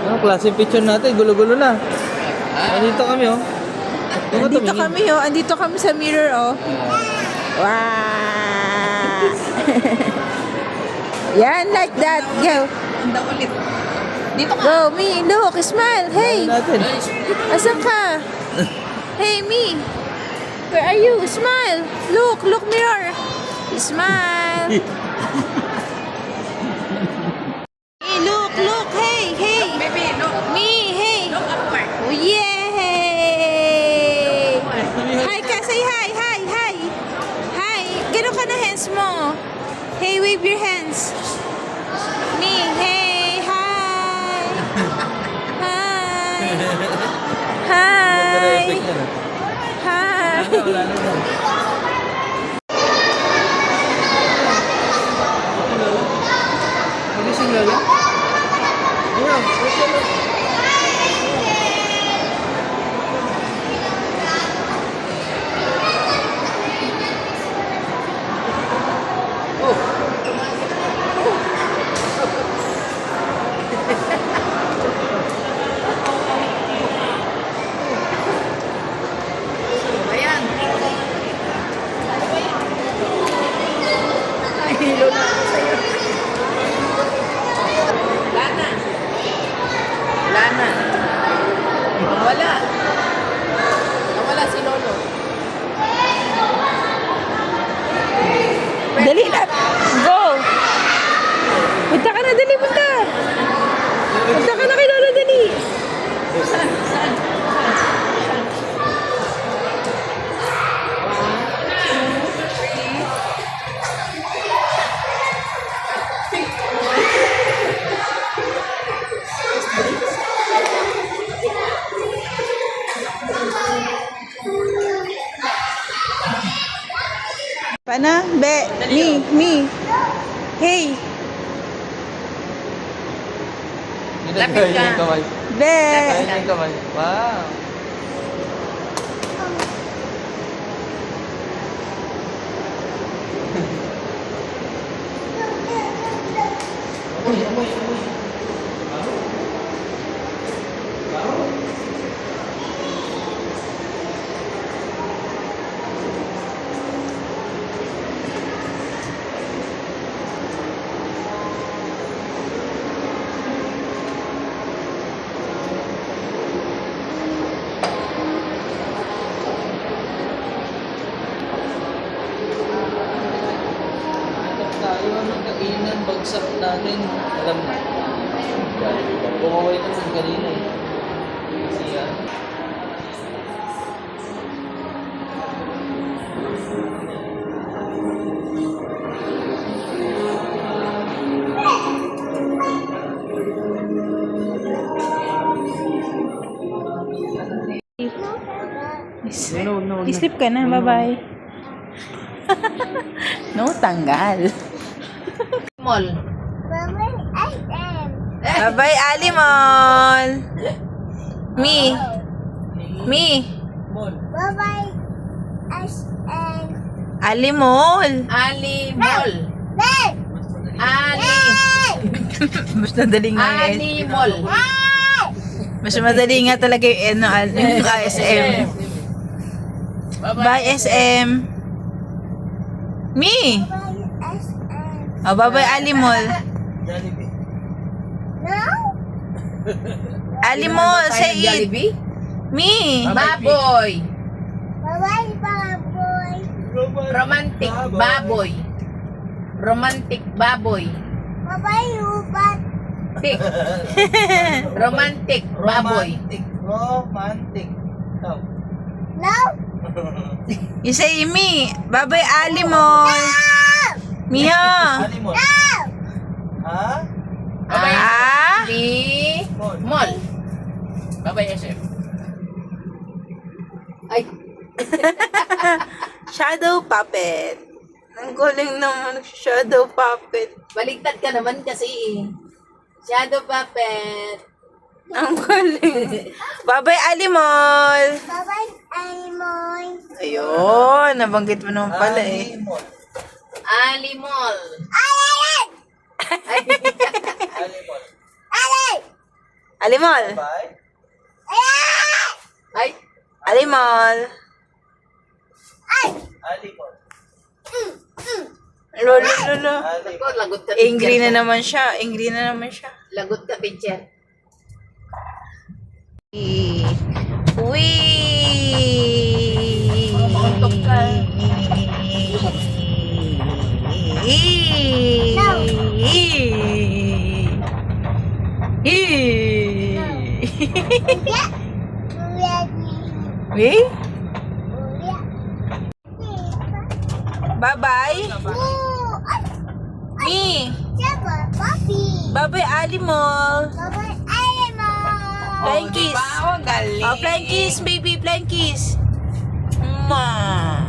Anong klase picture natin? Gulo-gulo na. Andito kami, oh. Andito kami sa mirror, oh. Wow! Yan, like that. Go. Anda ulit. Dito ka. Go, me. Look, smile. Hey. Natin. Asan ka? Hey, me. Where are you? Smile. Look, mirror. Smile. Hey, look. Hey. Baby, look. Me, hey. Look upward. Oh, yay! Hi ka, say hi. Hi. Gano'n ka na hands mo? Hey, wave your hands. Me, hey, hi. Hi. Wala na yan. Magising lalo? Yeah, okay lang. Ayan. Nahilo na ako sa'yo. Wala na. Nawala si Lolo. Dali na. Go. Punta ka na, dali, punta. Punta ka na kay Lolo, dali. Saan? Pana? Be. Me. Hey. Lapit ka. Yung kamay. Be. Ayun yung kamay. Wow. Tayo ng kainan, bagsak natin. Alam na. Bumaway na ng kanina eh. Kasi yan. No. Sleep ka na, bye-bye. No, tanggal. Mall. Bye-bye, Alimol. Me. Bye-bye, SM. Alimol. Ali Mall. Ali. Mas madali nga Ali Mall. Mas madali nga talaga yung SM. Bye, SM. Me. Bye, SM. Oh, bye-bye, Alimol. Jollibee. No? Alimol, say it. Jollibee? Me. Baboy. Bye-bye, baboy. Romantic baboy. Romantic baboy. Bye-bye, ubat. Tik. Romantic baboy. Romantic. Ikaw. No? You say me. Bye-bye, Alimol. Miho. Animal. Ha? Ah? Ali Mall. Babay SM. Ay. Shadow puppet. Ang galing naman shadow puppet. Baligtad ka naman kasi eh. Shadow puppet. Ang galing. Bye-bye, Alimol. Bye-bye, animal. Ayun, nabanggit mo naman pala eh. Animal. Ali Mall. Ay! Ay. Alimol. Alimol. Bye. Ay, Alimol. Alimol. Lolo, lolo. ako, lagot ka. Angry na naman siya. Angry na naman siya. Lagot ka, teacher. Wee! Makuntok ka. Wee? Bye-bye. Me. Bye-bye, Alimol. Flying kiss. Oh, galing. Oh, flying kiss, baby. Flying kiss. Mwah.